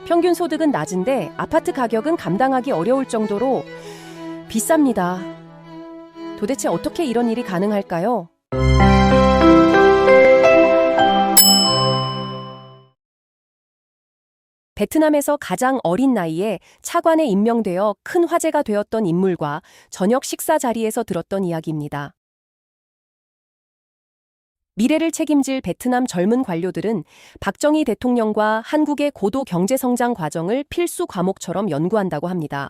평균 소득은 낮은데 아파트 가격은 감당하기 어려울 정도로 비쌉니다. 도대체 어떻게 이런 일이 가능할까요? 베트남에서 가장 어린 나이에 차관에 임명되어 큰 화제가 되었던 인물과 저녁 식사 자리에서 들었던 이야기입니다. 미래를 책임질 베트남 젊은 관료들은 박정희 대통령과 한국의 고도 경제성장 과정을 필수 과목처럼 연구한다고 합니다.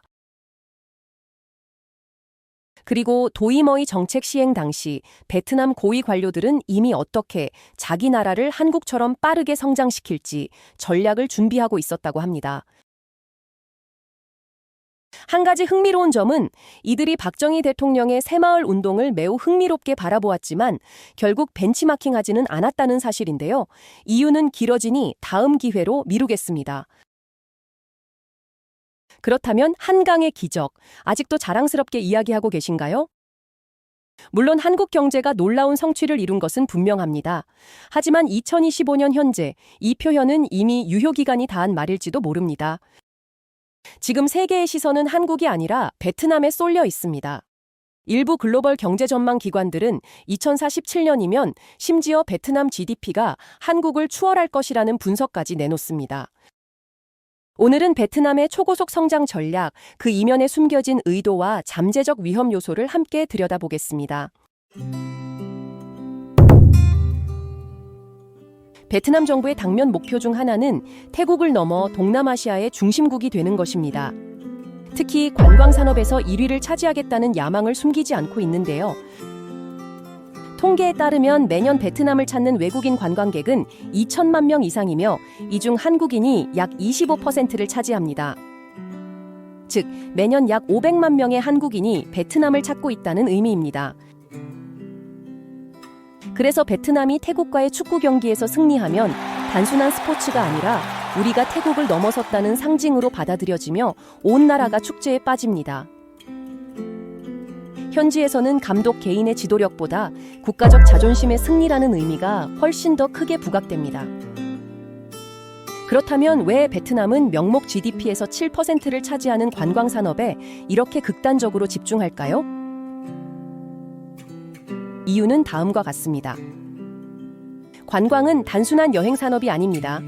그리고 도이머이 정책 시행 당시 베트남 고위 관료들은 이미 어떻게 자기 나라를 한국처럼 빠르게 성장시킬지 전략을 준비하고 있었다고 합니다. 한 가지 흥미로운 점은 이들이 박정희 대통령의 새마을 운동을 매우 흥미롭게 바라보았지만 결국 벤치마킹하지는 않았다는 사실인데요. 이유는 길어지니 다음 기회로 미루겠습니다. 그렇다면 한강의 기적, 아직도 자랑스럽게 이야기하고 계신가요? 물론 한국 경제가 놀라운 성취를 이룬 것은 분명합니다. 하지만 2025년 현재 이 표현은 이미 유효기간이 다한 말일지도 모릅니다. 지금 세계의 시선은 한국이 아니라 베트남에 쏠려 있습니다. 일부 글로벌 경제 전망 기관들은 2047년이면 심지어 베트남 GDP가 한국을 추월할 것이라는 분석까지 내놓습니다. 오늘은 베트남의 초고속 성장 전략, 그 이면에 숨겨진 의도와 잠재적 위험 요소를 함께 들여다보겠습니다. 베트남 정부의 당면 목표 중 하나는 태국을 넘어 동남아시아의 중심국이 되는 것입니다. 특히 관광 산업에서 1위를 차지하겠다는 야망을 숨기지 않고 있는데요. 통계에 따르면 매년 베트남을 찾는 외국인 관광객은 2천만 명 이상이며 이 중 한국인이 약 25%를 차지합니다. 즉, 매년 약 500만 명의 한국인이 베트남을 찾고 있다는 의미입니다. 그래서 베트남이 태국과의 축구 경기에서 승리하면 단순한 스포츠가 아니라 우리가 태국을 넘어섰다는 상징으로 받아들여지며 온 나라가 축제에 빠집니다. 현지에서는 감독 개인의 지도력보다 국가적 자존심의 승리라는 의미가 훨씬 더 크게 부각됩니다. 그렇다면 왜 베트남은 명목 GDP에서 7%를 차지하는 관광 산업에 이렇게 극단적으로 집중할까요? 이유는 다음과 같습니다. 관광은 단순한 여행 산업이 아닙니다.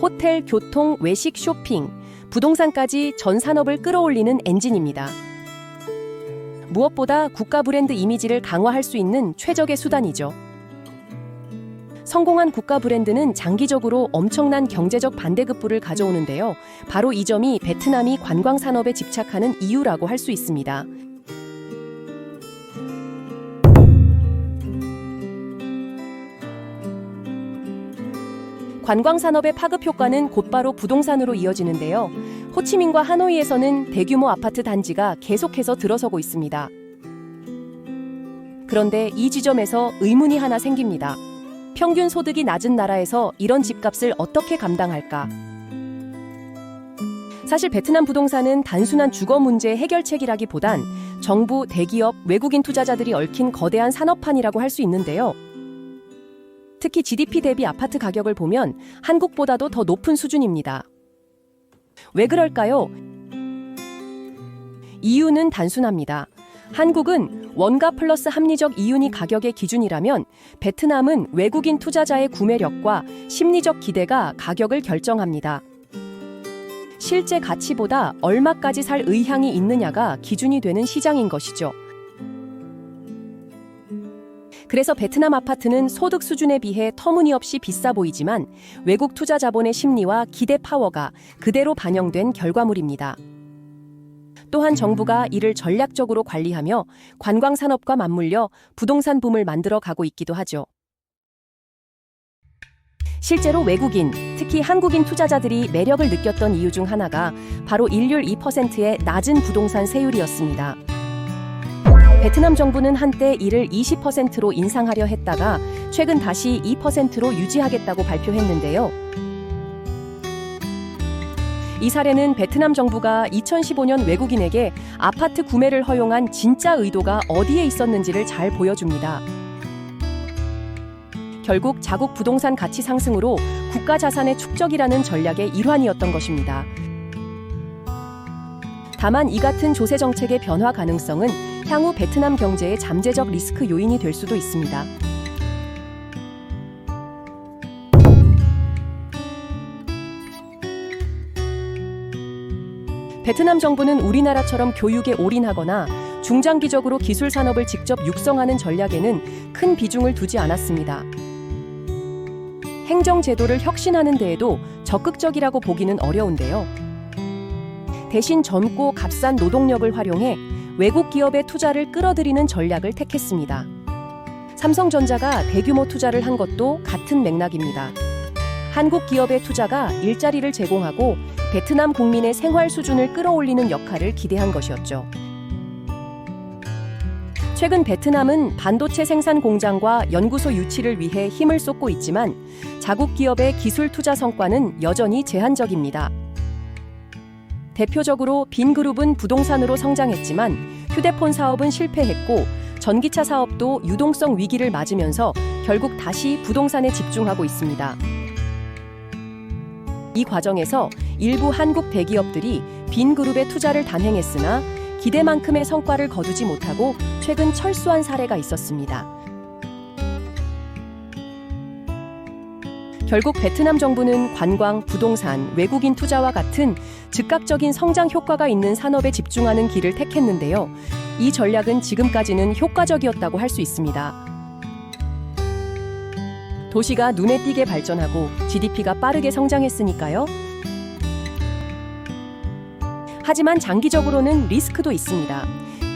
호텔, 교통, 외식, 쇼핑, 부동산까지 전 산업을 끌어올리는 엔진입니다. 무엇보다 국가 브랜드 이미지를 강화할 수 있는 최적의 수단이죠. 성공한 국가 브랜드는 장기적으로 엄청난 경제적 반대급부를 가져오는데요. 바로 이 점이 베트남이 관광 산업에 집착하는 이유라고 할 수 있습니다. 관광 산업의 파급 효과는 곧바로 부동산으로 이어지는데요. 호치민과 하노이에서는 대규모 아파트 단지가 계속해서 들어서고 있습니다. 그런데 이 지점에서 의문이 하나 생깁니다. 평균 소득이 낮은 나라에서 이런 집값을 어떻게 감당할까? 사실 베트남 부동산은 단순한 주거 문제 해결책이라기보단 정부, 대기업, 외국인 투자자들이 얽힌 거대한 산업판이라고 할 수 있는데요. 특히 GDP 대비 아파트 가격을 보면 한국보다도 더 높은 수준입니다. 왜 그럴까요? 이유는 단순합니다. 한국은 원가 플러스 합리적 이윤이 가격의 기준이라면 베트남은 외국인 투자자의 구매력과 심리적 기대가 가격을 결정합니다. 실제 가치보다 얼마까지 살 의향이 있느냐가 기준이 되는 시장인 것이죠. 그래서 베트남 아파트는 소득 수준에 비해 터무니없이 비싸 보이지만 외국 투자 자본의 심리와 기대 파워가 그대로 반영된 결과물입니다. 또한 정부가 이를 전략적으로 관리하며 관광 산업과 맞물려 부동산 붐을 만들어 가고 있기도 하죠. 실제로 외국인, 특히 한국인 투자자들이 매력을 느꼈던 이유 중 하나가 바로 일률 2%의 낮은 부동산 세율이었습니다. 베트남 정부는 한때 이를 20%로 인상하려 했다가 최근 다시 2%로 유지하겠다고 발표했는데요. 이 사례는 베트남 정부가 2015년 외국인에게 아파트 구매를 허용한 진짜 의도가 어디에 있었는지를 잘 보여줍니다. 결국 자국 부동산 가치 상승으로 국가 자산의 축적이라는 전략의 일환이었던 것입니다. 다만 이 같은 조세 정책의 변화 가능성은 향후 베트남 경제의 잠재적 리스크 요인이 될 수도 있습니다. 베트남 정부는 우리나라처럼 교육에 올인하거나 중장기적으로 기술 산업을 직접 육성하는 전략에는 큰 비중을 두지 않았습니다. 행정 제도를 혁신하는 데에도 적극적이라고 보기는 어려운데요. 대신 젊고 값싼 노동력을 활용해 외국 기업의 투자를 끌어들이는 전략을 택했습니다. 삼성전자가 대규모 투자를 한 것도 같은 맥락입니다. 한국 기업의 투자가 일자리를 제공하고 베트남 국민의 생활 수준을 끌어올리는 역할을 기대한 것이었죠. 최근 베트남은 반도체 생산 공장과 연구소 유치를 위해 힘을 쏟고 있지만 자국 기업의 기술 투자 성과는 여전히 제한적입니다. 대표적으로 빈그룹은 부동산으로 성장했지만 휴대폰 사업은 실패했고 전기차 사업도 유동성 위기를 맞으면서 결국 다시 부동산에 집중하고 있습니다. 이 과정에서 일부 한국 대기업들이 빈그룹에 투자를 단행했으나 기대만큼의 성과를 거두지 못하고 최근 철수한 사례가 있었습니다. 결국 베트남 정부는 관광, 부동산, 외국인 투자와 같은 즉각적인 성장 효과가 있는 산업에 집중하는 길을 택했는데요. 이 전략은 지금까지는 효과적이었다고 할 수 있습니다. 도시가 눈에 띄게 발전하고 GDP가 빠르게 성장했으니까요. 하지만 장기적으로는 리스크도 있습니다.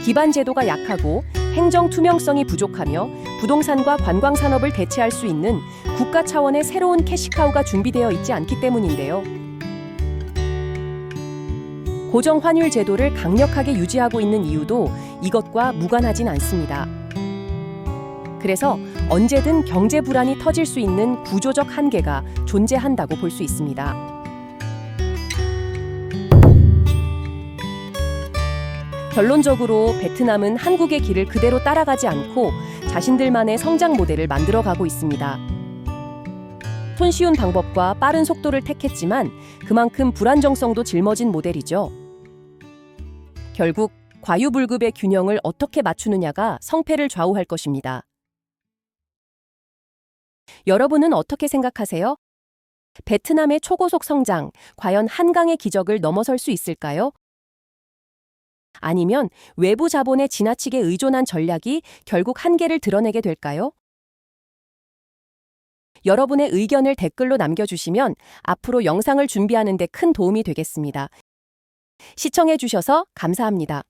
기반 제도가 약하고 행정 투명성이 부족하며 부동산과 관광 산업을 대체할 수 있는 국가 차원의 새로운 캐시카우가 준비되어 있지 않기 때문인데요. 고정 환율 제도를 강력하게 유지하고 있는 이유도 이것과 무관하진 않습니다. 그래서 언제든 경제 불안이 터질 수 있는 구조적 한계가 존재한다고 볼 수 있습니다. 결론적으로 베트남은 한국의 길을 그대로 따라가지 않고 자신들만의 성장 모델을 만들어가고 있습니다. 손쉬운 방법과 빠른 속도를 택했지만 그만큼 불안정성도 짊어진 모델이죠. 결국 과유불급의 균형을 어떻게 맞추느냐가 성패를 좌우할 것입니다. 여러분은 어떻게 생각하세요? 베트남의 초고속 성장, 과연 한강의 기적을 넘어설 수 있을까요? 아니면 외부 자본에 지나치게 의존한 전략이 결국 한계를 드러내게 될까요? 여러분의 의견을 댓글로 남겨주시면 앞으로 영상을 준비하는 데 큰 도움이 되겠습니다. 시청해 주셔서 감사합니다.